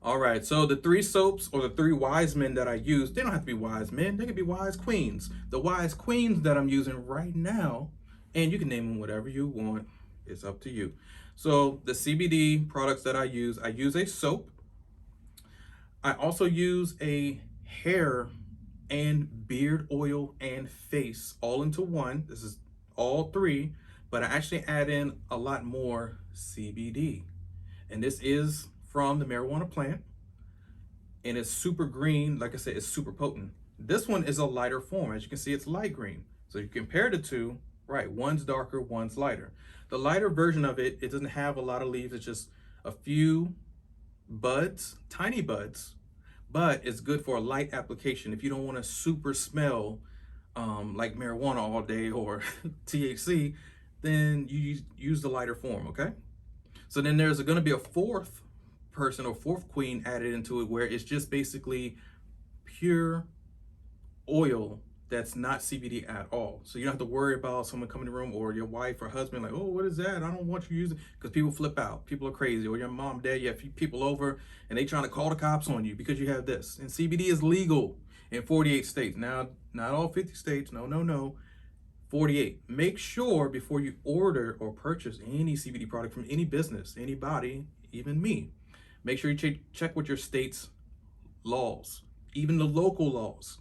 All right, so the three soaps or the three wise men that I use, they don't have to be wise men, they could be wise queens. The wise queens that I'm using right now, and you can name them whatever you want, it's up to you. So the CBD products that I use a soap. I also use a hair and beard oil and face all into one. This is all three, but I actually add in a lot more CBD. And this is from the marijuana plant, and it's super green. Like I said, it's super potent. This one is a lighter form. As you can see, it's light green. So you compare the two, right? One's darker, one's lighter. The lighter version of it, it doesn't have a lot of leaves. It's just a few buds, tiny buds, but it's good for a light application. If you don't want to super smell like marijuana all day or THC, then you use the lighter form, okay? So then there's going to be a fourth person or fourth queen added into it where it's just basically pure oil that's not CBD at all. So you don't have to worry about someone coming in the room or your wife or husband like, oh, what is that? I don't want you using, because people flip out. People are crazy. Or your mom, dad, you have people over and they trying to call the cops on you because you have this. And CBD is legal in 48 states. Now, not all 50 states. No, no, no. 48. Make sure before you order or purchase any CBD product from any business, anybody, even me, make sure you check with your state's laws, even the local laws,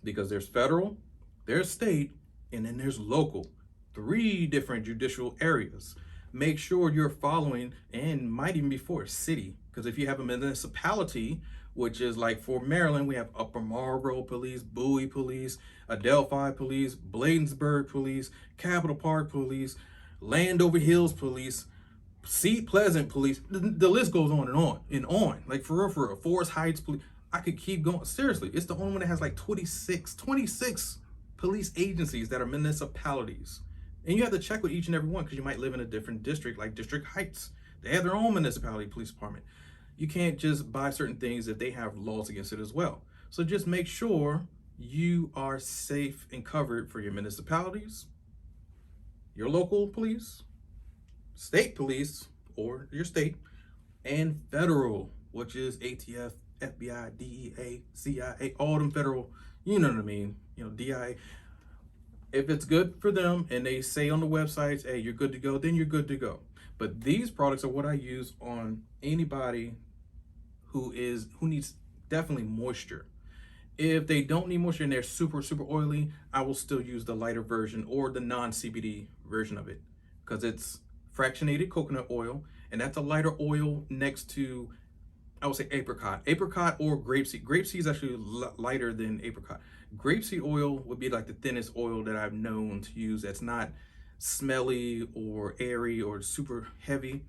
because there's federal, there's state, and then there's local. Three different judicial areas. Make sure you're following, and might even be for a city, because if you have a municipality, which is like for Maryland, we have Upper Marlboro Police, Bowie Police, Adelphi Police, Bladensburg Police, Capitol Park Police, Landover Hills Police, Seat Pleasant Police. The list goes on and on and on. Like for real, Forest Heights Police. I could keep going. Seriously, it's the only one that has like 26 police agencies that are municipalities. And you have to check with each and every one because you might live in a different district, like District Heights. They have their own municipality police department. You can't just buy certain things if they have laws against it as well. So just make sure you are safe and covered for your municipalities, your local police, state police, or your state, and federal, which is ATF, FBI, DEA, CIA, all them federal, you know what I mean, DIA. If it's good for them and they say on the websites, hey, you're good to go, then you're good to go. But these products are what I use on anybody who needs definitely moisture. If they don't need moisture and they're super oily, I will still use the lighter version or the non-CBD version of it because it's fractionated coconut oil, and that's a lighter oil next to, I would say, apricot or grapeseed. Grapeseed is actually lighter than apricot. Grapeseed oil would be like the thinnest oil that I've known to use that's not smelly or airy or super heavy.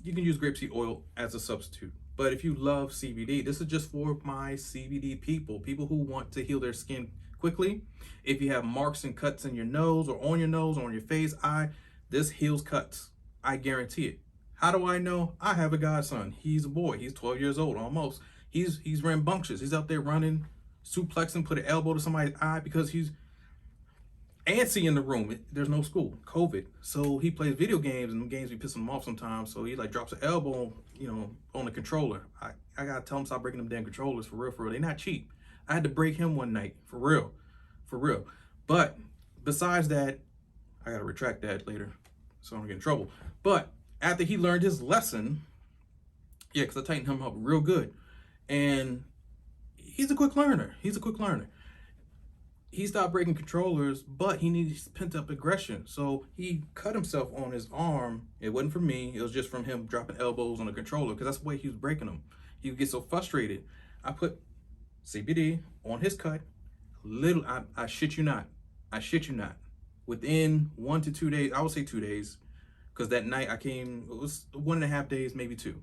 You can use grapeseed oil as a substitute. But if you love CBD, this is just for my CBD people who want to heal their skin quickly. If you have marks and cuts in your nose or on your face, eye, this heals cuts. I guarantee it. How do I know? I have a godson. He's a boy. He's 12 years old almost. He's rambunctious. He's out there running, suplexing, put an elbow to somebody's eye because he's antsy in the room. There's no school, COVID. So he plays video games, and the games be pissing him off sometimes. So he like drops an elbow, on the controller. I gotta tell him stop breaking them damn controllers for real. They're not cheap. I had to break him one night for real. But besides that, I gotta retract that later so I don't get in trouble. But after he learned his lesson, yeah, because I tightened him up real good. And he's a quick learner. He stopped breaking controllers, but he needs pent up aggression. So he cut himself on his arm. It wasn't from me. It was just from him dropping elbows on the controller because that's the way he was breaking them. He would get so frustrated. I put CBD on his cut. I shit you not. Within 1 to 2 days, I would say 2 days, because that night it was 1.5 days, maybe 2.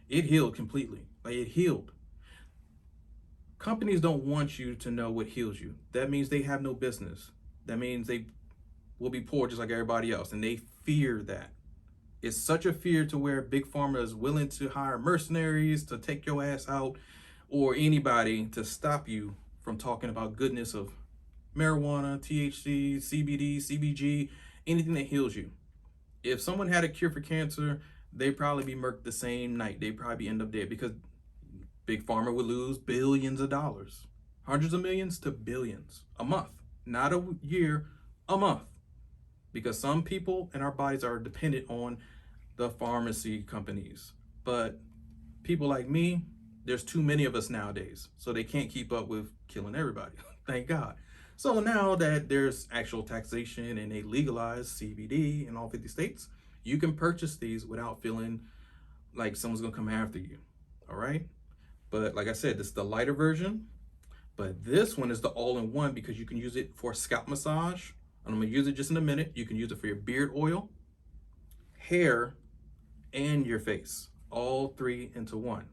It healed completely. Like it healed. Companies don't want you to know what heals you. That means they have no business. That means they will be poor just like everybody else. And they fear that. It's such a fear to where Big Pharma is willing to hire mercenaries to take your ass out, or anybody to stop you from talking about goodness of marijuana, THC, CBD, CBG, anything that heals you. If someone had a cure for cancer, they'd probably be murked the same night. They'd probably end up dead because Big Pharma would lose billions of dollars, hundreds of millions to billions a month, not a year, a month. Because some people in our bodies are dependent on the pharmacy companies. But people like me, there's too many of us nowadays, so they can't keep up with killing everybody. Thank God. So now that there's actual taxation and they legalize CBD in all 50 states, you can purchase these without feeling like someone's gonna come after you. All right. But like I said, this is the lighter version, but this one is the all-in-one because you can use it for scalp massage. And I'm gonna use it just in a minute. You can use it for your beard oil, hair, and your face, all three into one.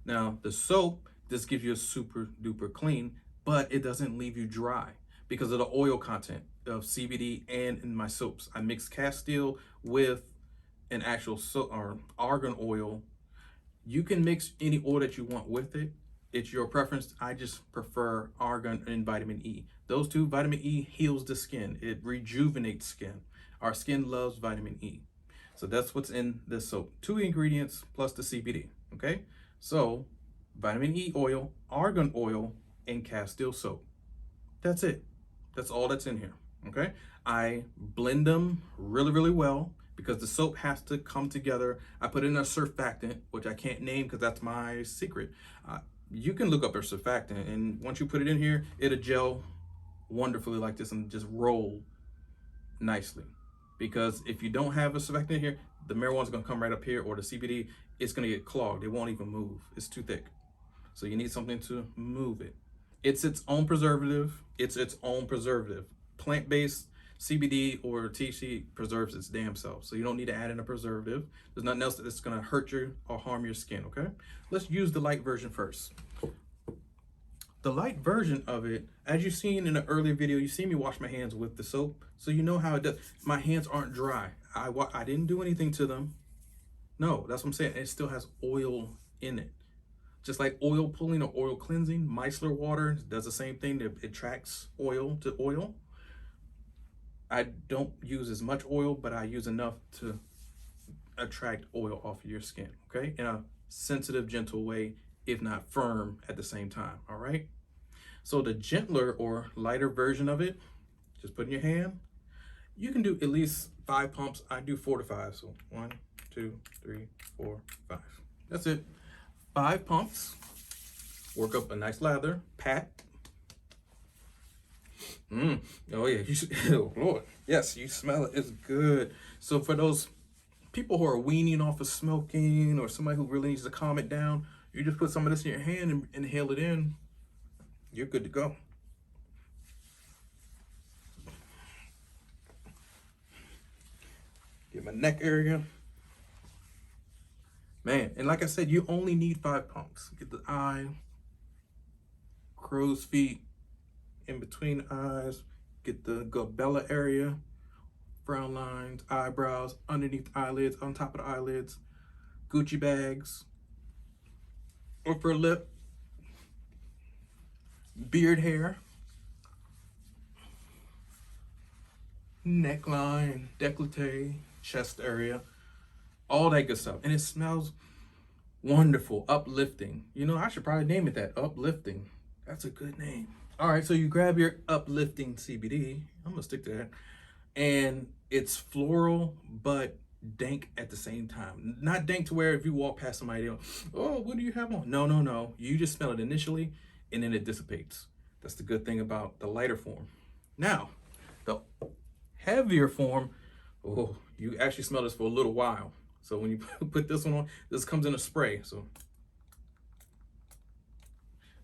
Now the soap, this gives you a super duper clean, but it doesn't leave you dry because of the oil content of CBD and in my soaps. I mix Castile with an actual soap or argan oil. You can mix any oil that you want with it. It's your preference. I just prefer argan and vitamin E. Those two, vitamin E heals the skin. It rejuvenates skin. Our skin loves vitamin E. So that's what's in this soap. 2 ingredients plus the CBD, okay? So vitamin E oil, argan oil, and Castile soap. That's it. That's all that's in here, okay? I blend them really, really well because the soap has to come together. I put in a surfactant, which I can't name because that's my secret. You can look up a surfactant, and once you put it in here, it'll gel wonderfully like this and just roll nicely. Because if you don't have a surfactant here, the marijuana's gonna come right up here, or the CBD, it's gonna get clogged. It won't even move. It's too thick. So you need something to move it. It's its own preservative. It's its own preservative. Plant-based CBD or THC preserves its damn self. So you don't need to add in a preservative. There's nothing else that's gonna hurt you or harm your skin, okay? Let's use the light version first. The light version of it, as you've seen in an earlier video, you see me wash my hands with the soap, so you know how it does. My hands aren't dry. I didn't do anything to them. No, that's what I'm saying. It still has oil in it. Just like oil pulling or oil cleansing, micellar water does the same thing. It attracts oil to oil. I don't use as much oil, but I use enough to attract oil off of your skin, okay? In a sensitive, gentle way, if not firm at the same time, all right? So the gentler or lighter version of it, just put in your hand. You can do at least 5 pumps. I do 4 to 5, so 1, 2, 3, 4, 5. That's it. 5 pumps. Work up a nice lather, pat. Oh yeah, oh Lord. Yes, you smell it, it's good. So for those people who are weaning off of smoking or somebody who really needs to calm it down, you just put some of this in your hand and inhale it in. You're good to go. Get my neck area. Man, and like I said, you only need 5 pumps. Get the eye, crow's feet, in between the eyes, get the glabella area, frown lines, eyebrows, underneath the eyelids, on top of the eyelids, Gucci bags, upper lip, beard hair, neckline, décolleté, chest area, all that good stuff. And it smells wonderful, uplifting. You know, I should probably name it that, uplifting. That's a good name. All right, so you grab your uplifting CBD. I'm gonna stick to that. And it's floral, but dank at the same time. Not dank to where if you walk past somebody, they'll, oh, what do you have on? No, no, no. You just smell it initially and then it dissipates. That's the good thing about the lighter form. Now, the heavier form, oh, you actually smell this for a little while. So when you put this one on, this comes in a spray. So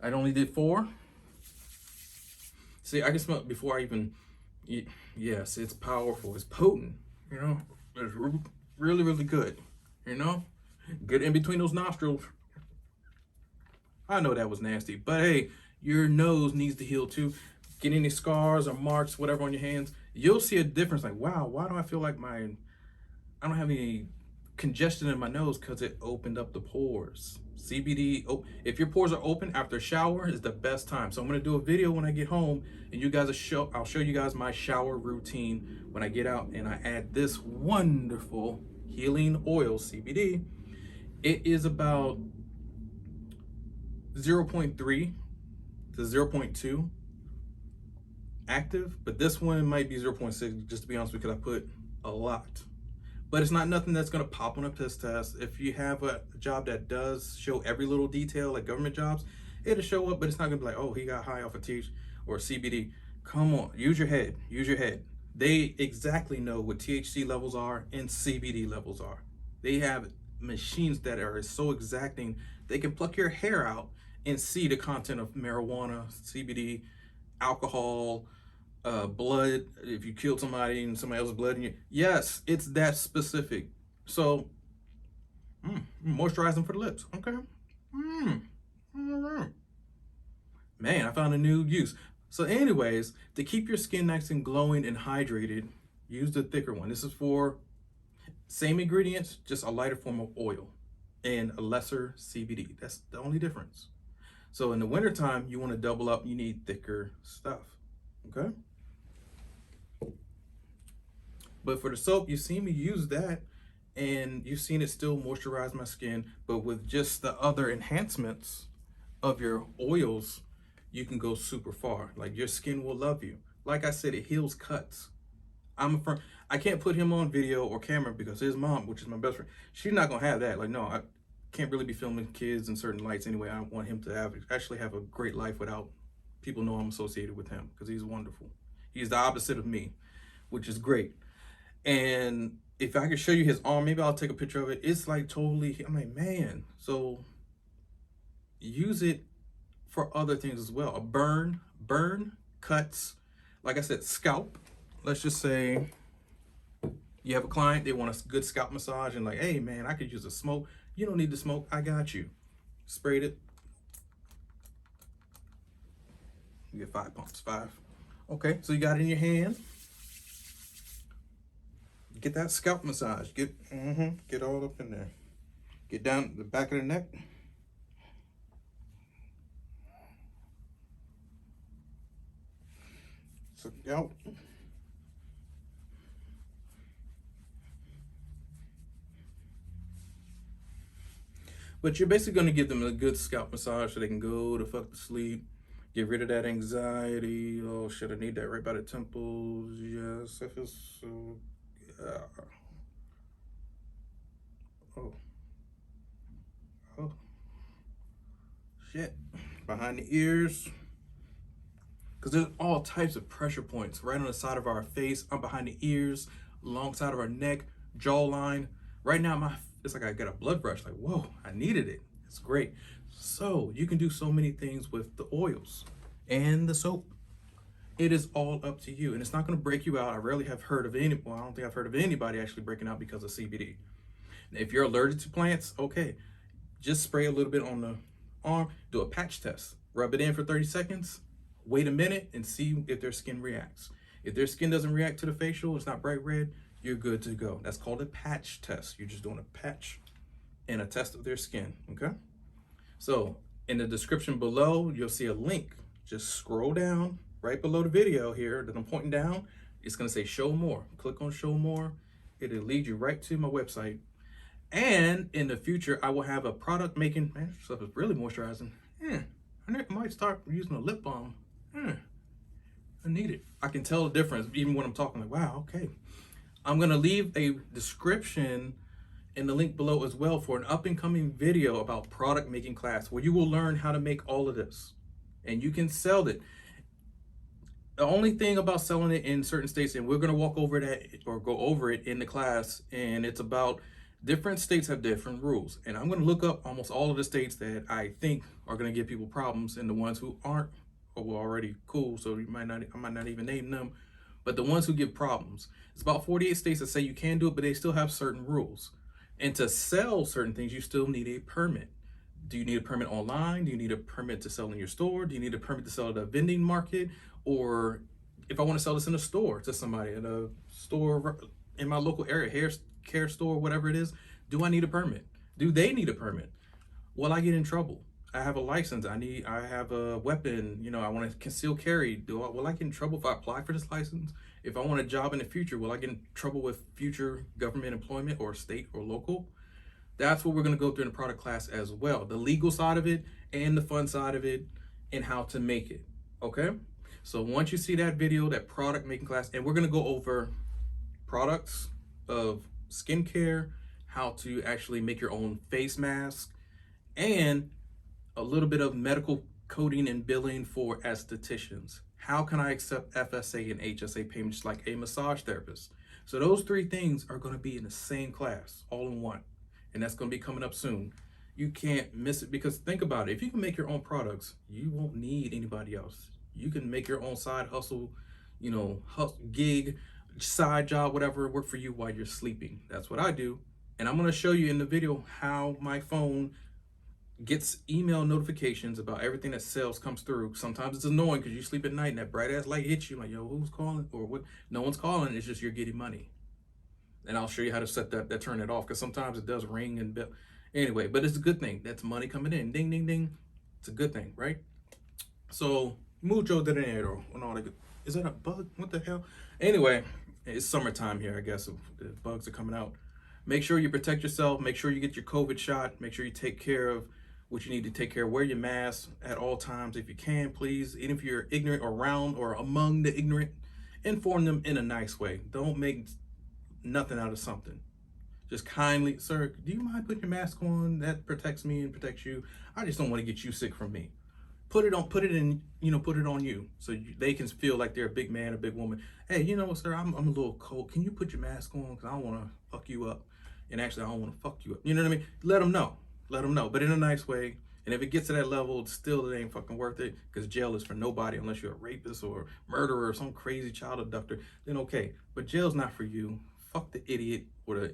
I only did 4. See, I can smell it before I even, yes, it's powerful, it's potent, you know, it's really, really good, you know, get in between those nostrils. I know that was nasty, but hey, your nose needs to heal too. Get any scars or marks, whatever on your hands, you'll see a difference. Like, wow, why do I feel like I don't have any congestion in my nose? Because it opened up the pores. CBD, if your pores are open after a shower, is the best time. So I'm gonna do a video when I get home, and you guys I'll show you guys my shower routine when I get out and I add this wonderful healing oil, CBD. It is about 0.3 to 0.2 active, but this one might be 0.6, just to be honest, because I put a lot. But it's not nothing that's gonna pop on a piss test. If you have a job that does show every little detail, like government jobs, it'll show up, but it's not gonna be like, oh, he got high off of TH or CBD. Come on, use your head, use your head. They exactly know what THC levels are and CBD levels are. They have machines that are so exacting, they can pluck your hair out and see the content of marijuana, CBD, alcohol, blood, if you killed somebody and somebody else's blood in you. Yes, it's that specific. So, moisturizing for the lips. Okay. All right. Man, I found a new use. So anyways, to keep your skin nice and glowing and hydrated, use the thicker one. This is for same ingredients, just a lighter form of oil and a lesser CBD. That's the only difference. So in the wintertime, you want to double up, you need thicker stuff, okay? But for the soap, you've seen me use that and you've seen it still moisturize my skin, but with just the other enhancements of your oils, you can go super far. Like your skin will love you. Like I said, it heals cuts. I can't put him on video or camera because his mom, which is my best friend, she's not gonna have that. Like, no, I can't really be filming kids in certain lights anyway. I want him to actually have a great life without people know I'm associated with him, because he's wonderful. He's the opposite of me, which is great. And if I could show you his arm, maybe I'll take a picture of it. It's like totally, I'm like, man. So use it for other things as well. A burn, cuts, like I said, scalp. Let's just say you have a client, they want a good scalp massage and like, hey man, I could use a smoke. You don't need to smoke, I got you. Sprayed it. You get 5 pumps, 5. Okay, so you got it in your hand. Get that scalp massage. Get all up in there. Get down the back of the neck. So out. But you're basically going to give them a good scalp massage so they can go to fuck to sleep. Get rid of that anxiety. Oh shit, I need that right by the temples. Yes, I feel so. Oh. Shit. Behind the ears. Because there's all types of pressure points right on the side of our face, on behind the ears, alongside of our neck, jawline. Right now, it's like I got a blood rush. Like, whoa, I needed it. It's great. So you can do so many things with the oils and the soap. It is all up to you, and it's not going to break you out. I rarely have heard of any. Well, I don't think I've heard of anybody actually breaking out because of CBD. If you're allergic to plants, okay, just spray a little bit on the arm. Do a patch test. Rub it in for 30 seconds. Wait a minute and see if their skin reacts. If their skin doesn't react to the facial, it's not bright red, you're good to go. That's called a patch test. You're just doing a patch and a test of their skin, okay? So in the description below, you'll see a link. Just scroll down right below the video here that I'm pointing down. It's gonna say show more. Click on show more. It'll lead you right to my website. And in the future, I will have a product making, man, this stuff is really moisturizing. I might start using a lip balm. I need it. I can tell the difference even when I'm talking, like, wow, okay. I'm gonna leave a description in the link below as well for an up and coming video about product making class where you will learn how to make all of this and you can sell it. The only thing about selling it in certain states, and we're gonna walk over that or go over it in the class, and it's about different states have different rules. And I'm gonna look up almost all of the states that I think are gonna give people problems, and the ones who aren't or were already cool, so I might not even name them, but the ones who give problems. It's about 48 states that say you can do it, but they still have certain rules. And to sell certain things, you still need a permit. Do you need a permit online? Do you need a permit to sell in your store? Do you need a permit to sell at a vending market? Or if I want to sell this in a store to somebody, at a store in my local area, hair care store, whatever it is, do I need a permit? Do they need a permit? Will I get in trouble? I have a license. I have a weapon. You know, I want to conceal carry. Will I get in trouble if I apply for this license? If I want a job in the future, will I get in trouble with future government employment or state or local? That's what we're going to go through in the product class as well. The legal side of it and the fun side of it and how to make it. Okay? So once you see that video, that product making class, and we're going to go over products of skincare, how to actually make your own face mask, and a little bit of medical coding and billing for estheticians. How can I accept FSA and HSA payments like a massage therapist? So those three things are going to be in the same class, all in one. And that's going to be coming up soon. You can't miss it, because think about it. If you can make your own products, you won't need anybody else. You can make your own side hustle, gig, side job, whatever, work for you while you're sleeping. That's what I do. And I'm going to show you in the video how my phone gets email notifications about everything that sells comes through. Sometimes it's annoying because you sleep at night and that bright ass light hits you like, yo, who's calling or what? No one's calling. It's just you're getting money. And I'll show you how to set that turn it off, because sometimes it does ring and bell. Anyway, but it's a good thing. That's money coming in. Ding, ding, ding. It's a good thing, right? So mucho dinero and all that. Is that a bug? What the hell? Anyway, it's summertime here, I guess. The bugs are coming out. Make sure you protect yourself. Make sure you get your COVID shot. Make sure you take care of what you need to take care of. Wear your mask at all times if you can, please. Even if you're ignorant or around or among the ignorant, inform them in a nice way. Don't make nothing out of something. Just kindly, sir, do you mind putting your mask on? That protects me and protects you. I just don't want to get you sick from me. Put it on you, so they can feel like they're a big man, a big woman. Hey, you know what, sir, I'm a little cold. Can you put your mask on? Because I don't want to fuck you up. And actually, I don't want to fuck you up. You know what I mean? Let them know, but in a nice way. And if it gets to that level, still it ain't fucking worth it, because jail is for nobody unless you're a rapist or murderer or some crazy child abductor. Then okay, but jail's not for you. Fuck the idiot or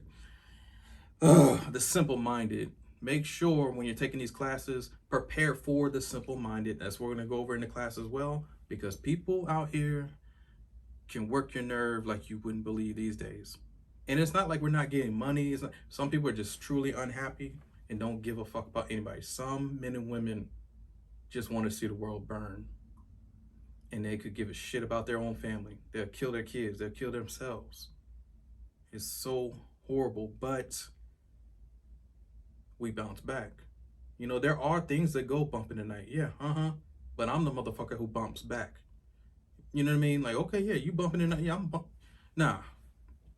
the simple-minded. Make sure when you're taking these classes, prepare for the simple-minded. That's what we're going to go over in the class as well, because people out here can work your nerve like you wouldn't believe these days. And it's not like we're not getting money. It's not, some people are just truly unhappy and don't give a fuck about anybody. Some men and women just want to see the world burn, and they could give a shit about their own family. They'll kill their kids. They'll kill themselves. It's so horrible, but we bounce back. You know, there are things that go bump in the night. Yeah, but I'm the motherfucker who bumps back. You know what I mean? Like, okay, yeah, you bumping in the night. Yeah, I'm bump. Nah,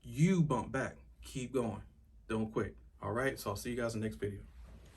you bump back. Keep going. Don't quit. All right, so I'll see you guys in the next video.